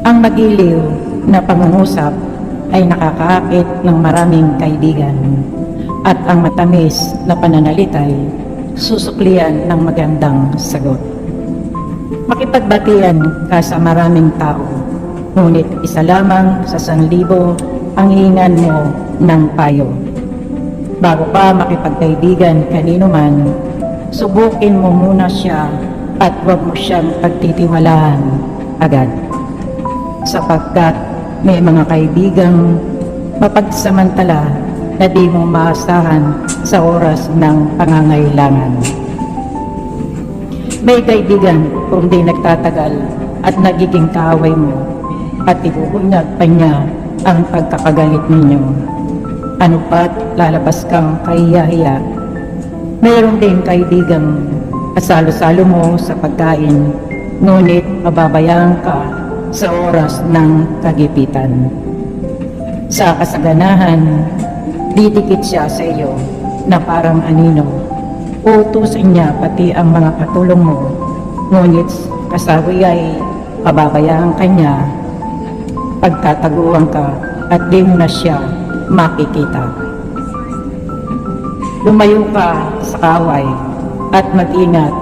Ang magiliw na pangungusap ay nakakaakit ng maraming kaibigan, at ang matamis na pananalitay susuklian ng magandang sagot. Makipagbatian ka sa maraming tao, ngunit isa lamang sa 1,000 ang hihingan mo ng payo. Bago pa makipagkaibigan kanino man, subukin mo muna siya at huwag mo siyang pagtitiwalaan agad. Sapagkat may mga kaibigang mapagsamantala na di mo maasahan sa oras ng pangangailangan. May kaibigan kung di nagtatagal at nagiging kaaway mo at ibubunyag pa niya ang pagkakagalit ninyo. Ano pa't lalabas kang kahiya-hiya? Mayroon din kaibigang kasalo-salo mo sa pagkain, ngunit mababayaan ka sa oras ng kagipitan. Sa kasaganahan, didikit siya sa iyo na parang anino. Uutusin niya pati ang mga katulong mo, ngunit kasawi ay pababayaan ka niya, pagtataguan ka at di mo na siya makikita. Lumayo ka sa kaway at mag-ingat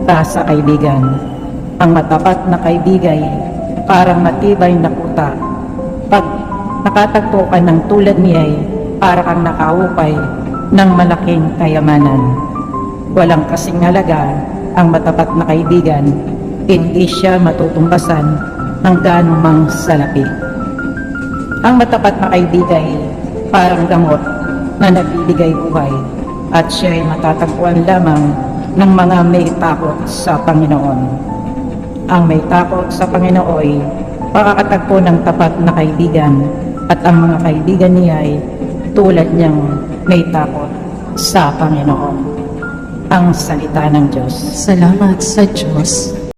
ka sa kaibigan. Ang matapat na kaibigay parang matibay na kuta. Pag nakatagpo ka ng tulad niya'y para kang nakaupay ng malaking kayamanan. Walang kasing halaga ang matapat na kaibigan, hindi siya matutumbasan ng gaano mang salapi. Ang matapat na kaibigay parang gamot na nagbibigay buhay, at siya'y matatagpuan lamang ng mga may takot sa Panginoon. Ang may takot sa Panginoon ay makakatagpo ng tapat na kaibigan, at ang mga kaibigan niya ay tulad niyang may takot sa Panginoon. Ang salita ng Diyos. Salamat sa Diyos.